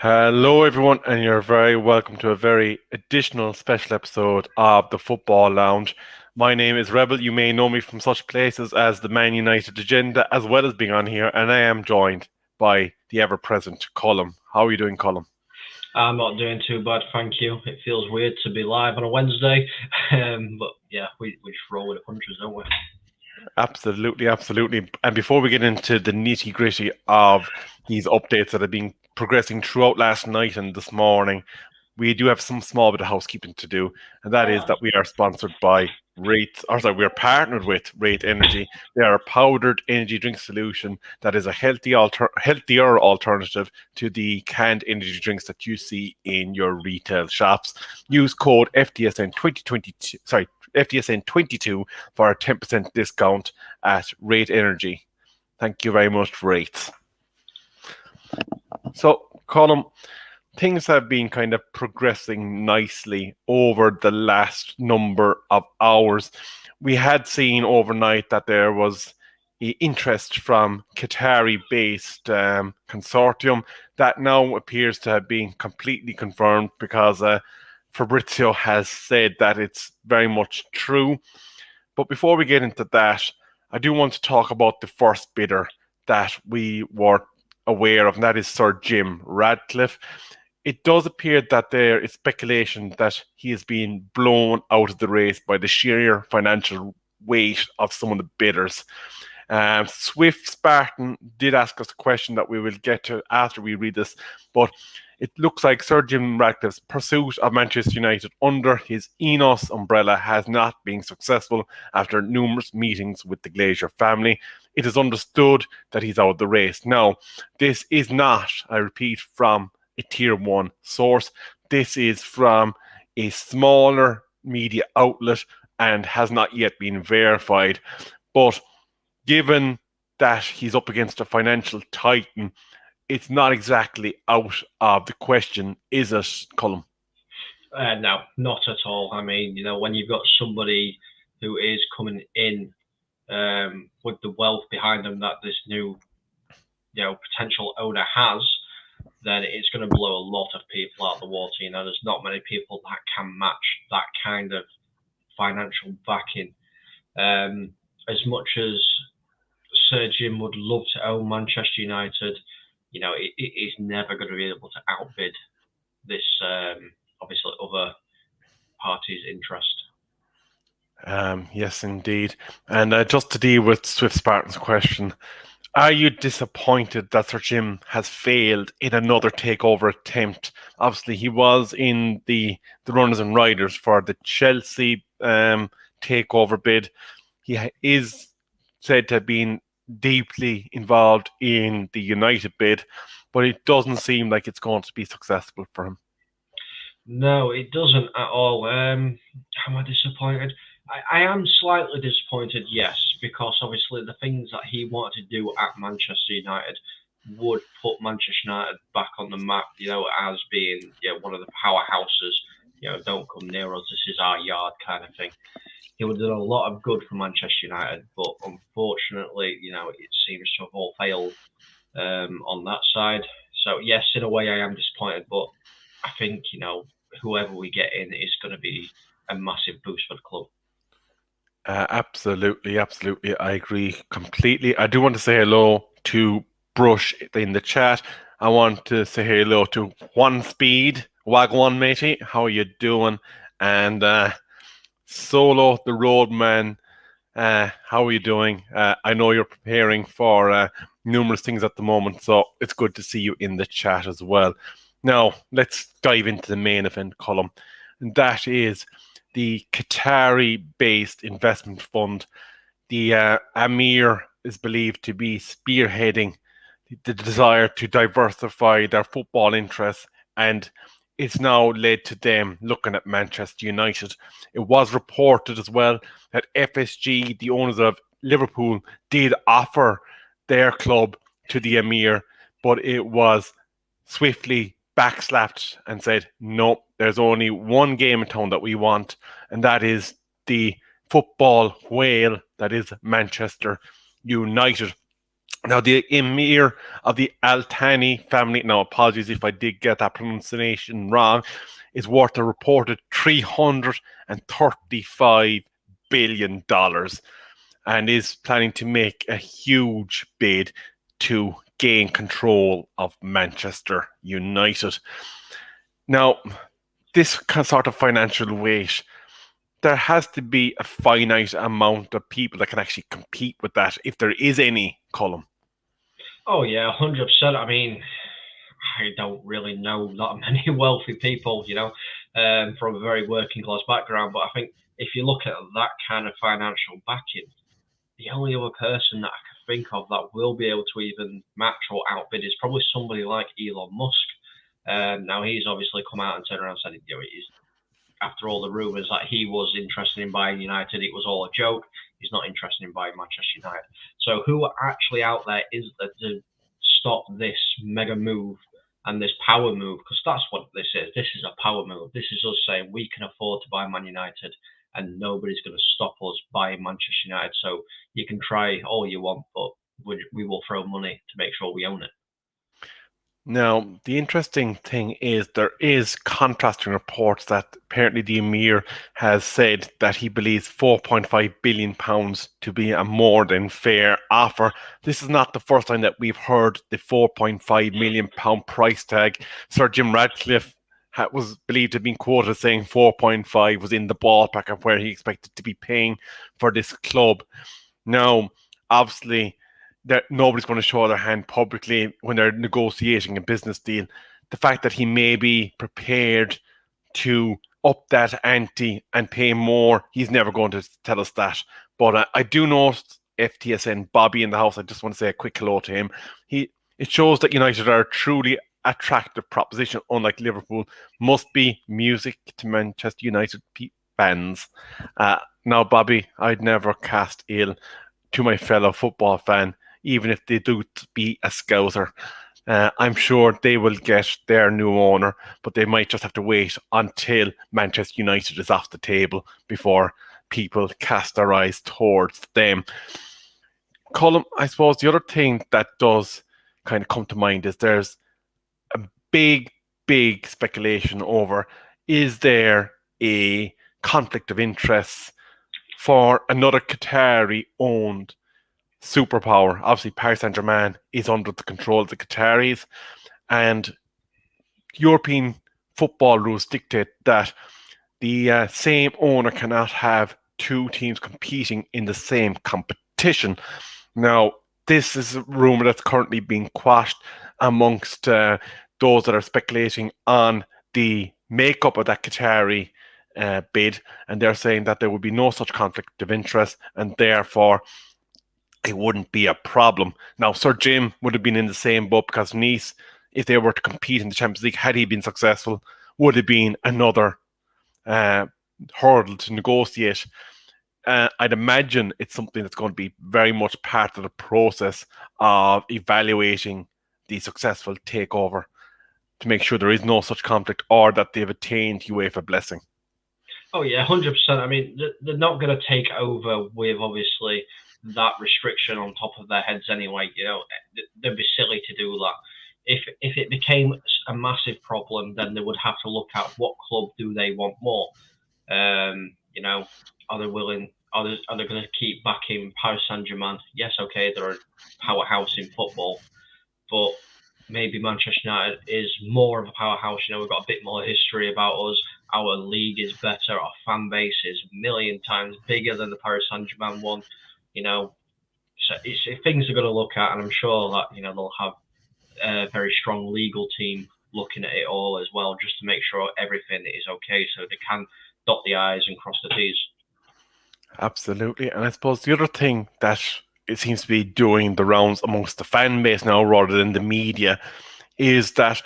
Hello, everyone, and you're very welcome to a very additional special episode of the Football Lounge. My name is Rebel. You may know me from such places as the Man United agenda, as well as being on here, and I am joined by the ever-present Colm. How are you doing, Colm? I'm not doing too bad, thank you. It feels weird to be live on a Wednesday, but yeah, we just roll with the punches, don't we? Absolutely, absolutely. And before we get into the nitty-gritty of these updates that have been progressing throughout last night and this morning, we do have some small bit of housekeeping to do, and that is that we are sponsored by we are partnered with Rate Energy. They are a powdered energy drink solution that is a healthier alternative to the canned energy drinks that you see in your retail shops. Use code FTSN 2022, FTSN 22 for a 10% discount at Rate Energy. Thank you very much, Rates. So, Colin, things have been kind of progressing nicely over the last number of hours. We had seen overnight that there was interest from Qatari-based consortium that now appears to have been completely confirmed because Fabrizio has said that it's very much true. But before we get into that, I do want to talk about the first bidder that we were aware of, and that is Sir Jim Ratcliffe. It does appear that there is speculation that he is being blown out of the race by the sheer financial weight of some of the bidders. Swift Spartan did ask us a question that we will get to after we read this, but it looks like Sir Jim Ratcliffe's pursuit of Manchester United under his Enos umbrella has not been successful after numerous meetings with the Glazer family. It is understood that he's out of the race. Now, this is not, I repeat, from a tier one source. This is from a smaller media outlet and has not yet been verified. But given that he's up against a financial titan, it's not exactly out of the question, is it, Colm? No, not at all. I mean, when you've got somebody who is coming in with the wealth behind them that this new, potential owner has, then it's going to blow a lot of people out of the water. There's not many people that can match that kind of financial backing. As much as Sir Jim would love to own Manchester United, it is never going to be able to outbid this, obviously, other party's interest. Yes, indeed. And just to deal with Swift Spartan's question, are you disappointed that Sir Jim has failed in another takeover attempt? Obviously, he was in the runners and riders for the Chelsea takeover bid. He is said to have been deeply involved in the United bid, but it doesn't seem like it's going to be successful for him. No, it doesn't at all. Am I disappointed? I am slightly disappointed, yes, because obviously the things that he wanted to do at Manchester United would put Manchester United back on the map, as being one of the powerhouses. Don't come near us, this is our yard kind of thing. He would have done a lot of good for Manchester United, but unfortunately, it seems to have all failed on that side. So yes, in a way, I am disappointed, but I think whoever we get in is going to be a massive boost for the club. Absolutely. I agree completely. I do want to say hello to Brush in the chat. I want to say hello to One Speed, Wagwan matey. How are you doing? And Solo, the Roadman. How are you doing? I know you're preparing for numerous things at the moment, so it's good to see you in the chat as well. Now, let's dive into the main event column, and that is the Qatari-based investment fund. The Amir is believed to be spearheading the desire to diversify their football interests, and it's now led to them looking at Manchester United. It was reported as well that FSG, the owners of Liverpool, did offer their club to the Emir, but it was swiftly backslapped and said, no, there's only one game in town that we want, and that is the football whale that is Manchester United. Now, the emir of the Al Thani family, now apologies if I did get that pronunciation wrong, is worth a reported $335 billion and is planning to make a huge bid to gain control of Manchester United. Now, this sort of financial weight, there has to be a finite amount of people that can actually compete with that, if there is any, Column. Oh yeah, 100%. I mean, I don't really know that many wealthy people, from a very working class background. But I think if you look at that kind of financial backing, the only other person that I can think of that will be able to even match or outbid is probably somebody like Elon Musk. Now he's obviously come out and turned around and said, after all the rumours that he was interested in buying United, it was all a joke. He's not interested in buying Manchester United. So who actually out there is there to stop this mega move and this power move? Because that's what this is. This is a power move. This is us saying we can afford to buy Man United and nobody's going to stop us buying Manchester United. So you can try all you want, but we will throw money to make sure we own it. Now, the interesting thing is there is contrasting reports that apparently the Emir has said that he believes £4.5 billion to be a more than fair offer. This is not the first time that we've heard the £4.5 million price tag. Sir Jim Radcliffe was believed to have been quoted as saying 4.5 was in the ballpark of where he expected to be paying for this club. Now, obviously, that nobody's going to show their hand publicly when they're negotiating a business deal. The fact that he may be prepared to up that ante and pay more, he's never going to tell us that. But I do know FTSN Bobby in the house. I just want to say a quick hello to him. It shows that United are a truly attractive proposition, unlike Liverpool. Must be music to Manchester United fans. Now, Bobby, I'd never cast ill to my fellow football fan, even if they do be a scouser. I'm sure they will get their new owner, but they might just have to wait until Manchester United is off the table before people cast their eyes towards them. Colm, I suppose the other thing that does kind of come to mind is there's a big, big speculation over, is there a conflict of interest for another Qatari-owned superpower? Obviously, Paris Saint-Germain is under the control of the Qataris, and European football rules dictate that the same owner cannot have two teams competing in the same competition. Now, this is a rumour that's currently being quashed amongst those that are speculating on the makeup of that Qatari bid, and they're saying that there would be no such conflict of interest, and therefore it wouldn't be a problem. Now, Sir Jim would have been in the same boat because Nice, if they were to compete in the Champions League, had he been successful, would have been another hurdle to negotiate. I'd imagine it's something that's going to be very much part of the process of evaluating the successful takeover to make sure there is no such conflict or that they've attained UEFA blessing. Oh yeah, 100%. I mean, they're not going to take over with obviously that restriction on top of their heads anyway. They'd be silly to do that. If it became a massive problem, then they would have to look at what club do they want more. Are they willing? Are they going to keep backing Paris Saint-Germain? Yes, okay, they're a powerhouse in football, but maybe Manchester United is more of a powerhouse. We've got a bit more history about us. Our league is better. Our fan base is a million times bigger than the Paris Saint-Germain one. So it's things they're going to look at, and I'm sure that they'll have a very strong legal team looking at it all as well, just to make sure everything is okay, so they can dot the I's and cross the T's. Absolutely, and I suppose the other thing that it seems to be doing the rounds amongst the fan base now rather than the media is that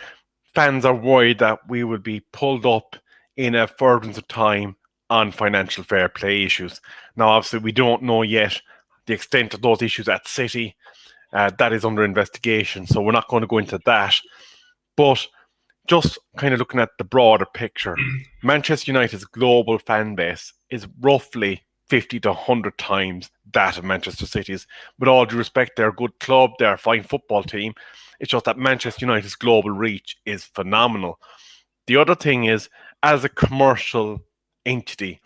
fans are worried that we will be pulled up in a furtherance of time on financial fair play issues. Now, obviously, we don't know yet the extent of those issues at City. That is under investigation, so we're not going to go into that. But just kind of looking at the broader picture, Manchester United's global fan base is roughly 50 to 100 times that of Manchester City's. With all due respect, they're a good club, they're a fine football team. It's just that Manchester United's global reach is phenomenal. The other thing is, as a commercial entity,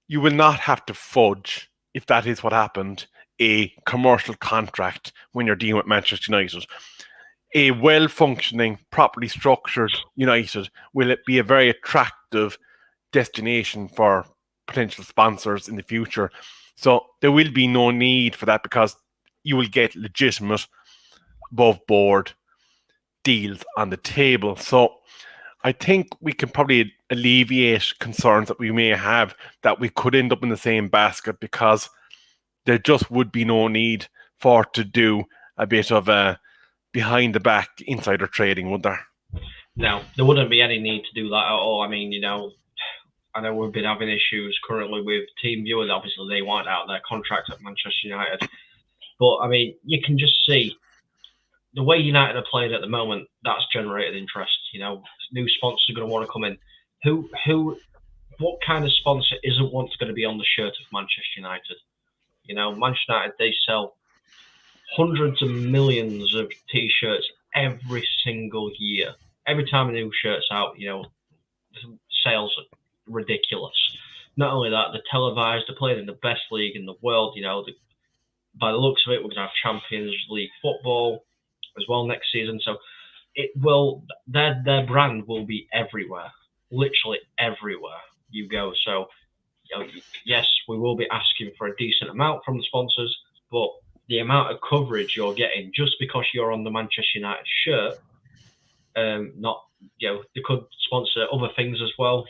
you will not have to fudge, if that is what happened, a commercial contract when you're dealing with Manchester United. A well-functioning, properly structured United will it be a very attractive destination for potential sponsors in the future. So there will be no need for that because you will get legitimate, above board deals on the table. So I think we can probably alleviate concerns that we may have that we could end up in the same basket because there just would be no need for to do a bit of a behind the back insider trading, would there? No, there wouldn't be any need to do that at all. I mean, I know we've been having issues currently with TeamViewer. Obviously, they want out their contract at Manchester United. But, I mean, you can just see the way United are playing at the moment, that's generated interest. New sponsors are going to want to come in. What kind of sponsor isn't going to be on the shirt of Manchester United? Manchester United, they sell hundreds of millions of T-shirts every single year. Every time a new shirt's out, sales are ridiculous. Not only that, they're televised, they're playing in the best league in the world. By the looks of it, we're going to have Champions League football as well next season. So their brand will be everywhere, literally everywhere you go. So, yes, we will be asking for a decent amount from the sponsors, but the amount of coverage you're getting just because you're on the Manchester United shirt, they could sponsor other things as well,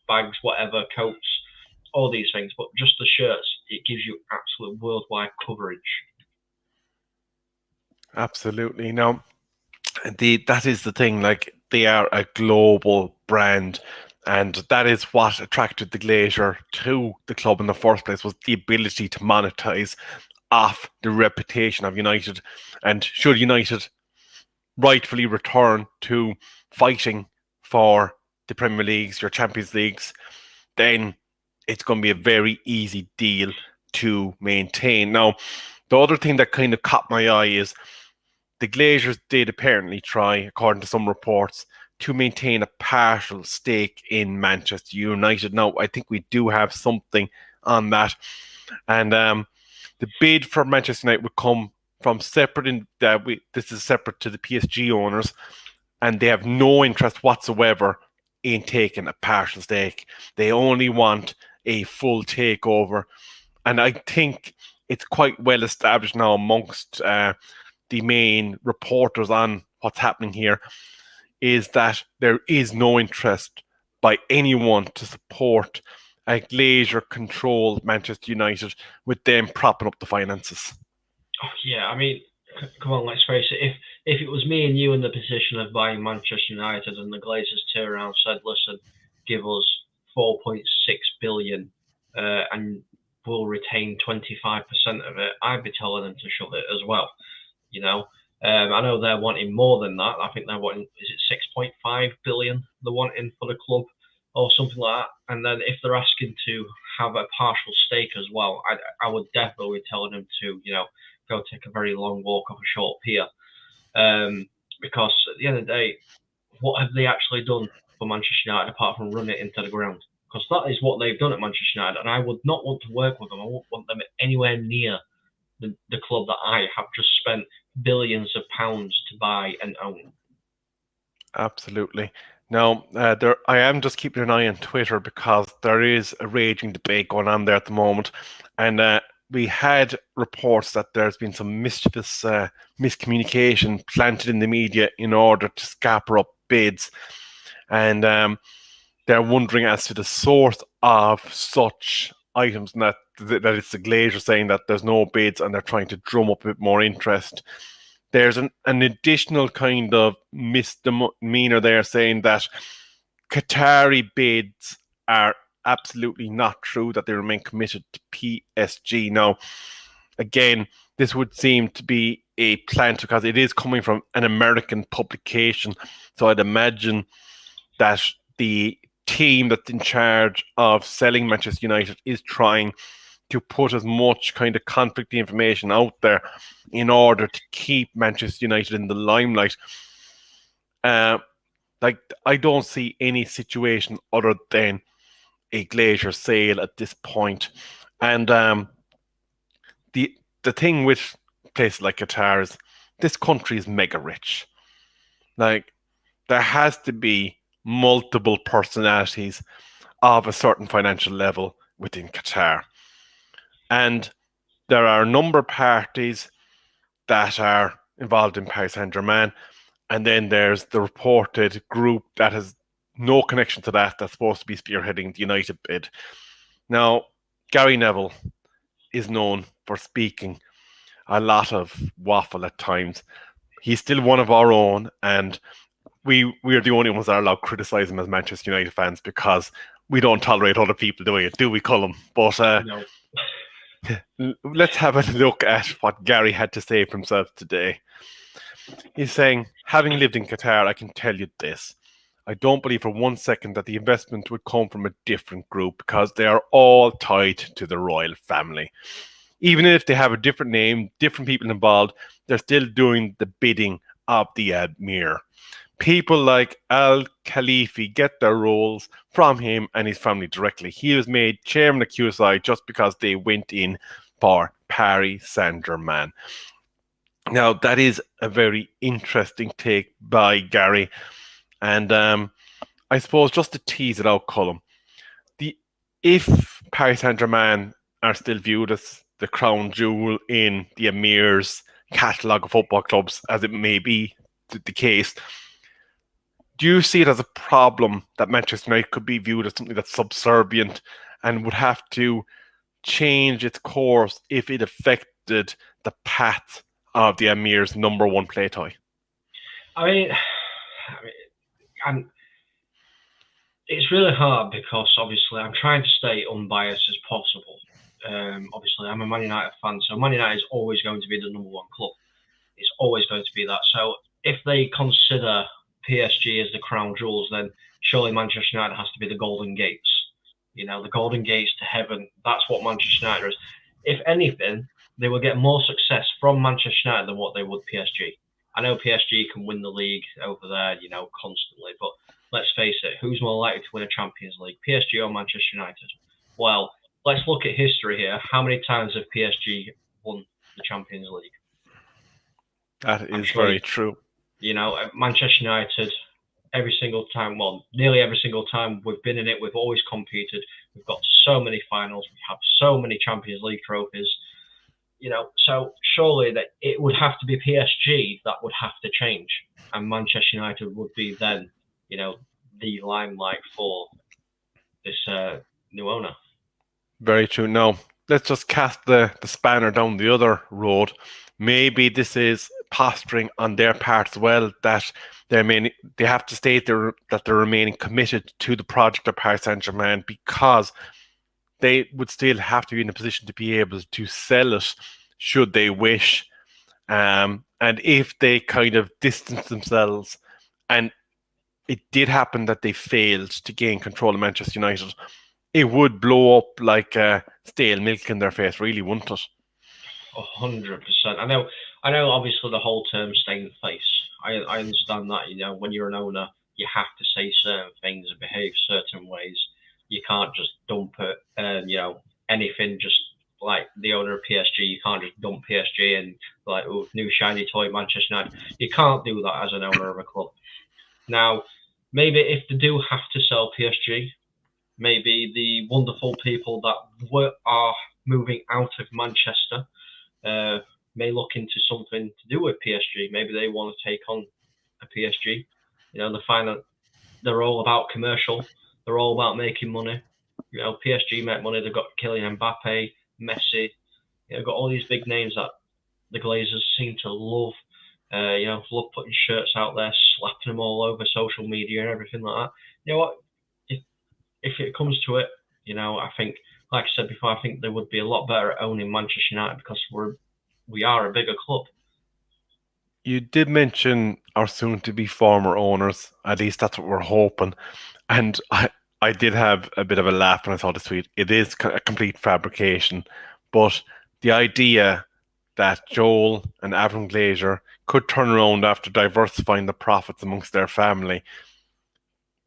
bags, whatever, coats, all these things, but just the shirts, it gives you absolute worldwide coverage. Absolutely. Now, that is the thing, like they are a global brand, and that is what attracted the Glazier to the club in the first place, was the ability to monetize off the reputation of United. And should United rightfully return to fighting for the Premier Leagues, your Champions Leagues, then it's going to be a very easy deal to maintain. Now, the other thing that kind of caught my eye is the Glazers did apparently try, according to some reports, to maintain a partial stake in Manchester United. Now, I think we do have something on that. And the bid for Manchester United would come from separate, this is separate to the PSG owners, and they have no interest whatsoever in taking a partial stake. They only want a full takeover. And I think it's quite well established now amongst the main reporters on what's happening here, is that there is no interest by anyone to support a Glazier-controlled Manchester United with them propping up the finances. Oh, yeah, I mean, come on, let's face it. If it was me and you in the position of buying Manchester United and the Glazers turned around and said, listen, give us 4.6 billion and we'll retain 25% of it, I'd be telling them to shove it as well. I know they're wanting more than that. I think they're wanting, is it 6.5 billion they're wanting for the club or something like that? And then if they're asking to have a partial stake as well, I would definitely be telling them to, go take a very long walk off a short pier. Because at the end of the day, what have they actually done for Manchester United apart from run it into the ground? Because that is what they've done at Manchester United, and I would not want to work with them. I won't want them anywhere near the club that I have just spent billions of pounds to buy and own. Absolutely. Now, I am just keeping an eye on Twitter because there is a raging debate going on there at the moment, and we had reports that there's been some mischievous miscommunication planted in the media in order to scupper up bids, and they're wondering as to the source of such items, and that it's the Glazier saying that there's no bids and they're trying to drum up a bit more interest. There's an additional kind of misdemeanor there saying that Qatari bids are absolutely not true, that they remain committed to PSG. Now, again, this would seem to be a plant because it is coming from an American publication. So I'd imagine that the team that's in charge of selling Manchester United is trying to put as much kind of conflicting information out there in order to keep Manchester United in the limelight. Like, I don't see any situation other than a Glacier sale at this point. And the the thing with places like Qatar is this country is mega rich. Like, there has to be multiple personalities of a certain financial level within Qatar. And there are a number of parties that are involved in Paris Saint Germain. And then there's the reported group that has no connection to that, that's supposed to be spearheading the United bid. Now, Gary Neville is known for speaking a lot of waffle at times. He's still one of our own, and we're the only ones that are allowed to criticise him as Manchester United fans because we don't tolerate other people doing it, do we, Cullum? But No. let's have a look at what Gary had to say for himself today. He's saying, having lived in Qatar, I can tell you this. I don't believe for 1 second that the investment would come from a different group because they are all tied to the royal family. Even if they have a different name, different people involved, they're still doing the bidding of the Emir. People like Al Khalifi get their roles from him and his family directly. He was made chairman of QSI just because they went in for Paris Saint-Germain. Now, that is a very interesting take by Gary. And I suppose just to tease it out, Cullum, if Paris Saint-Germain are still viewed as the crown jewel in the Emir's catalogue of football clubs, as it may be the case, do you see it as a problem that Manchester United could be viewed as something that's subservient and would have to change its course if it affected the path of the Emir's number one play toy? It's really hard because obviously I'm trying to stay unbiased as possible. Obviously, I'm a Man United fan, so Man United is always going to be the number one club. It's always going to be that. So if they consider PSG as the crown jewels, then surely Manchester United has to be the golden gates. The golden gates to heaven. That's what Manchester United is. If anything, they will get more success from Manchester United than what they would PSG. I know PSG can win the league over there, constantly, but let's face it, who's more likely to win a Champions League, PSG or Manchester United? Well, let's look at history here. How many times have PSG won the Champions League? That is very true. Manchester United, every single time, well, nearly every single time we've been in it, we've always competed. We've got so many finals. We have so many Champions League trophies. So surely that it would have to be PSG that would have to change, and Manchester United would be then, the limelight for this new owner. Very true. Now, let's just cast the spanner down the other road. Maybe this is posturing on their part as well, that they have to state that they're remaining committed to the project of Paris Saint-Germain because they would still have to be in a position to be able to sell it should they wish. And if they kind of distance themselves and it did happen that they failed to gain control of Manchester United, it would blow up like stale milk in their face, really, wouldn't it? 100%. I know. Obviously, the whole term "staying face." I understand that. When you're an owner, you have to say certain things and behave certain ways. You can't just dump it. Anything. Just like the owner of PSG, you can't just dump PSG and like, oh, new shiny toy Manchester United. You can't do that as an owner of a club. Now, maybe if they do have to sell PSG, maybe the wonderful people that are moving out of Manchester may look into something to do with PSG. Maybe they want to take on a PSG. They find that they're all about commercial. They're all about making money. PSG make money. They've got Kylian Mbappe, Messi. They've got all these big names that the Glazers seem to love. Love putting shirts out there, slapping them all over social media and everything like that. You know what? If it comes to it, I think, like I said before, I think they would be a lot better at owning Manchester United because we are a bigger club. You did mention our soon-to-be former owners. At least that's what we're hoping. And I did have a bit of a laugh when I saw the tweet. It is a complete fabrication, but the idea that Joel and Avram Glazer could turn around after diversifying the profits amongst their family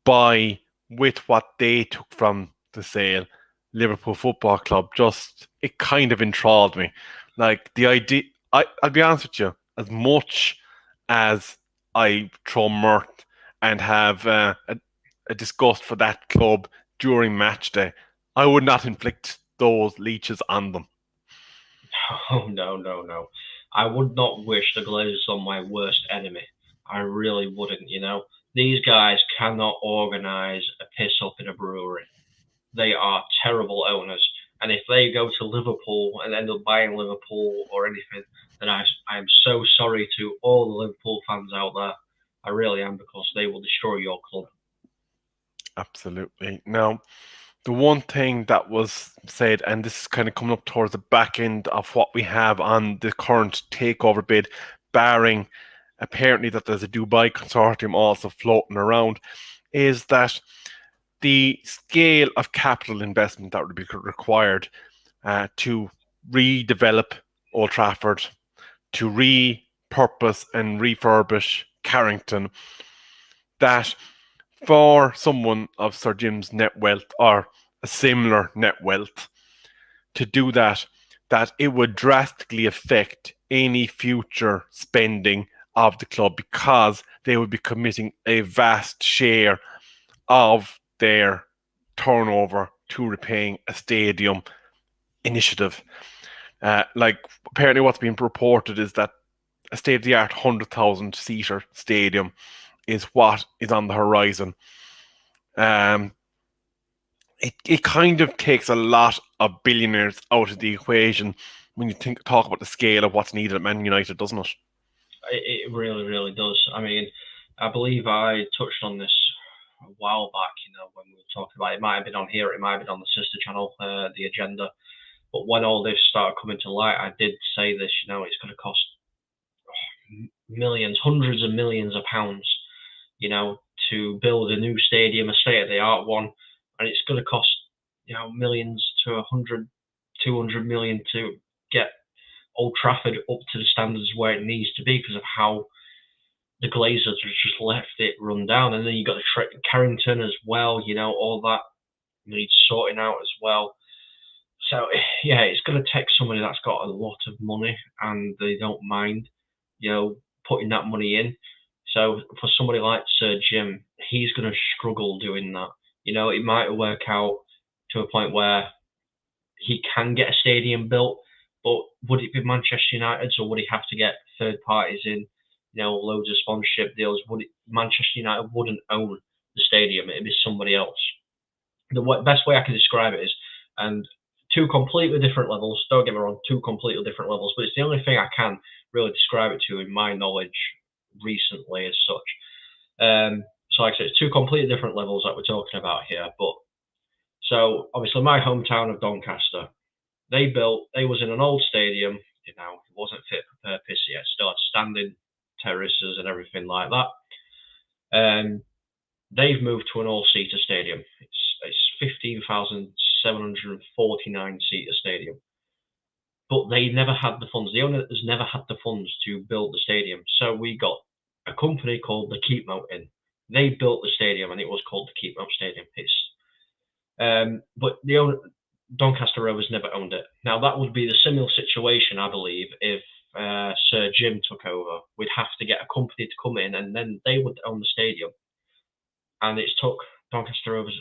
by with what they took from the sale, Liverpool Football Club, just it kind of enthralled me. Like the idea, I'll be honest with you, as much as I throw mirth and have a disgust for that club during match day, I would not inflict those leeches on them. Oh no, no, no! I would not wish the Glazers on my worst enemy. I really wouldn't. These guys cannot organise a piss up in a brewery. They are terrible owners, and if they go to Liverpool and end up buying Liverpool or anything, then I am so sorry to all the Liverpool fans out there. I really am, because they will destroy your club. Absolutely. Now, the one thing that was said, and this is kind of coming up towards the back end of what we have on the current takeover bid, barring apparently that there's a Dubai consortium also floating around, is that the scale of capital investment that would be required to redevelop Old Trafford, to repurpose and refurbish Carrington, that for someone of Sir Jim's net wealth or a similar net wealth to do that, that it would drastically affect any future spending of the club because they would be committing a vast share of their turnover to repaying a stadium initiative. Like apparently, what's being reported is that a state-of-the-art 100,000 seater stadium is what is on the horizon. Um, it kind of takes a lot of billionaires out of the equation when you talk about the scale of what's needed at Man United, doesn't it? It really, really does. I mean, I believe I touched on this a while back. When we were talking about it, might have been on here, it might have been on the sister channel, the agenda. But when all this started coming to light, I did say this. It's going to cost millions, hundreds of millions of pounds, to build a new stadium, a state-of-the-art one, and it's going to cost, millions to 100, 200 million to get Old Trafford up to the standards where it needs to be because of how the Glazers have just left it run down. And then you've got the Carrington as well, all that needs sorting out as well. So, yeah, it's going to take somebody that's got a lot of money and they don't mind, putting that money in. So for somebody like Sir Jim, he's going to struggle doing that. It might work out to a point where he can get a stadium built, but would it be Manchester United's, or would he have to get third parties in, loads of sponsorship deals? Manchester United wouldn't own the stadium; it'd be somebody else. The best way I can describe it is, and two completely different levels. Don't get me wrong, two completely different levels, but it's the only thing I can really describe it to in my knowledge recently as such. So like I said, it's two completely different levels that we're talking about here. But so obviously my hometown of Doncaster, they was in an old stadium, it wasn't fit for purpose yet, still had standing terraces and everything like that. They've moved to an all-seater stadium. It's 15,749 seater stadium. But they never had the funds. The owner has never had the funds to build the stadium. So we got a company called the Keepmoat in. They built the stadium, and it was called the Keepmoat Stadium. But the owner, Doncaster Rovers, never owned it. Now that would be the similar situation, I believe, if Sir Jim took over. We'd have to get a company to come in, and then they would own the stadium. And it's took Doncaster Rovers.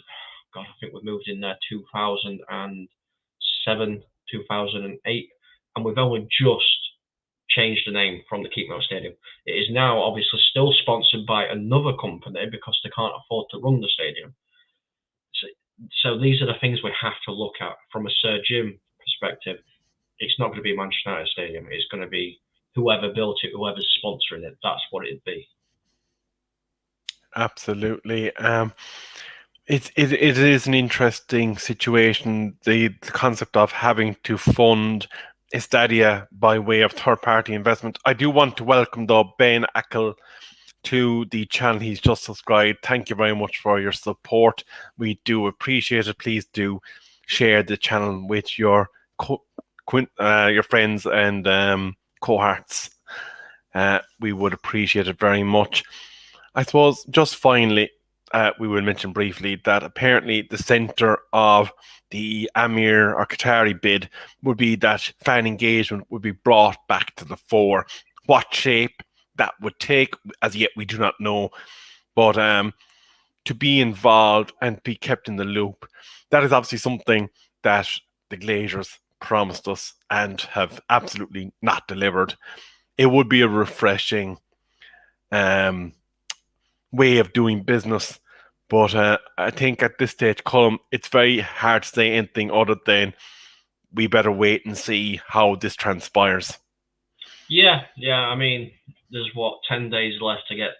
God, I think we moved in there 2007, 2008, and we've only just changed the name from the Keepmoat Stadium. It is now obviously still sponsored by another company because they can't afford to run the stadium. So these are the things we have to look at from a Sir Jim perspective. It's not going to be Manchester United Stadium. It's going to be whoever built it, whoever's sponsoring it. That's what it'd be. Absolutely. It is an interesting situation, the concept of having to fund Estadia by way of third party investment. I do want to welcome though Ben Ackle to the channel he's just subscribed, thank you very much for your support. We do appreciate it. Please do share the channel with your friends and cohorts. We would appreciate it very much. I suppose just finally, we will mention briefly that apparently the centre of the Amir or Qatari bid would be that fan engagement would be brought back to the fore. What shape that would take, as yet we do not know. But to be involved and be kept in the loop, that is obviously something that the Glazers promised us and have absolutely not delivered. It would be a refreshing way of doing business. But I think at this stage, Colm, it's very hard to say anything other than we better wait and see how this transpires. Yeah. I mean, there's 10 days left to get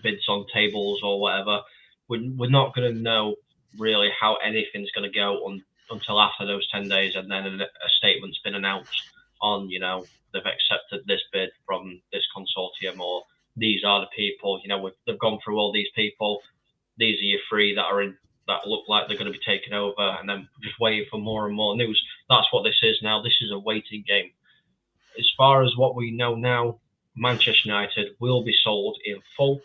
bids on tables or whatever. We're not going to know really how anything's going to go until after those 10 days, and then a statement's been announced on, they've accepted this bid from this consortium, or these are the people. They've gone through all these people. These are your three that look like they're going to be taken over, and then just waiting for more and more news. That's what this is now. This is a waiting game. As far as what we know now, Manchester United will be sold in full.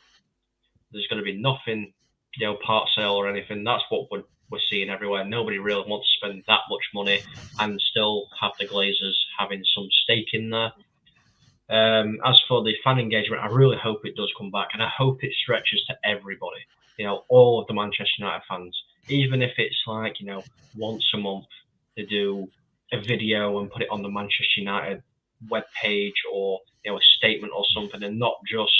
There's going to be nothing, part sale or anything. That's what we're seeing everywhere. Nobody really wants to spend that much money and still have the Glazers having some stake in there. As for the fan engagement, I really hope it does come back, and I hope it stretches to everybody. All of the Manchester United fans, even if it's like, once a month they do a video and put it on the Manchester United webpage, or a statement or something, and not just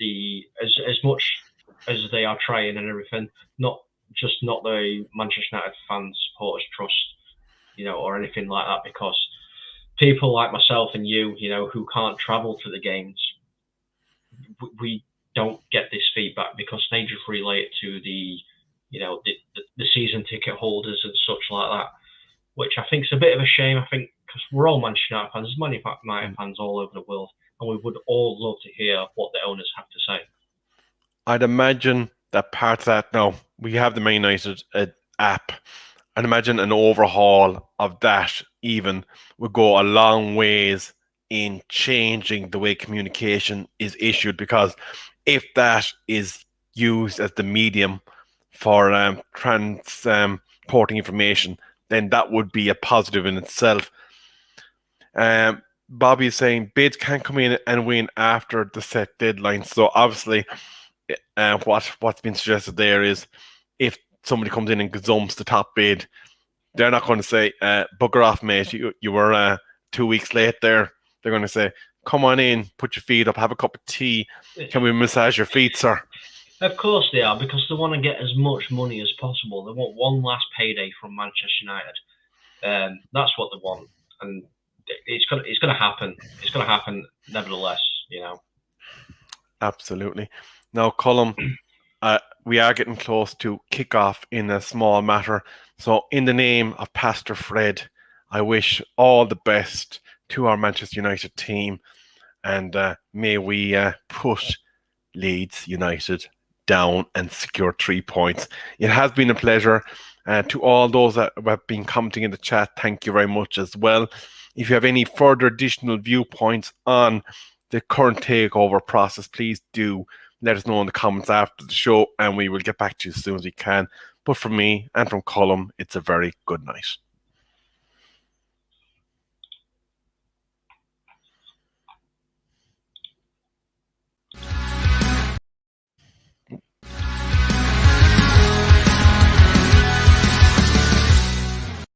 as much as they are trying and everything, not the Manchester United fans supporters trust, or anything like that, because people like myself and you, who can't travel to the games, we don't get this feedback because they just relay it to the season ticket holders and such like that, which I think is a bit of a shame. I think because we're all Manchester United fans, there's many United fans all over the world, and we would all love to hear what the owners have to say. I'd imagine that part of that, now, we have the Man United app. I'd imagine an overhaul of that even would go a long ways in changing the way communication is issued, because if that is used as the medium for transporting information, then that would be a positive in itself. Bobby is saying bids can't come in and win after the set deadline. So obviously, what's been suggested there is if somebody comes in and gazumps the top bid, they're not going to say, bugger off, mate, you were 2 weeks late there. They're going to say, come on in, put your feet up, have a cup of tea. Can we massage your feet, sir? Of course they are, because they want to get as much money as possible. They want one last payday from Manchester United. That's what they want. And it's going to happen. It's going to happen nevertheless, Absolutely. Now, Colm, we are getting close to kick-off in a small matter. So in the name of Pastor Fred, I wish all the best to our Manchester United team, and may we put Leeds United down and secure 3 points. It has been a pleasure. To all those that have been commenting in the chat, thank you very much as well. If you have any further additional viewpoints on the current takeover process, please do let us know in the comments after the show, and we will get back to you as soon as we can. But from me and from Colm, it's a very good night.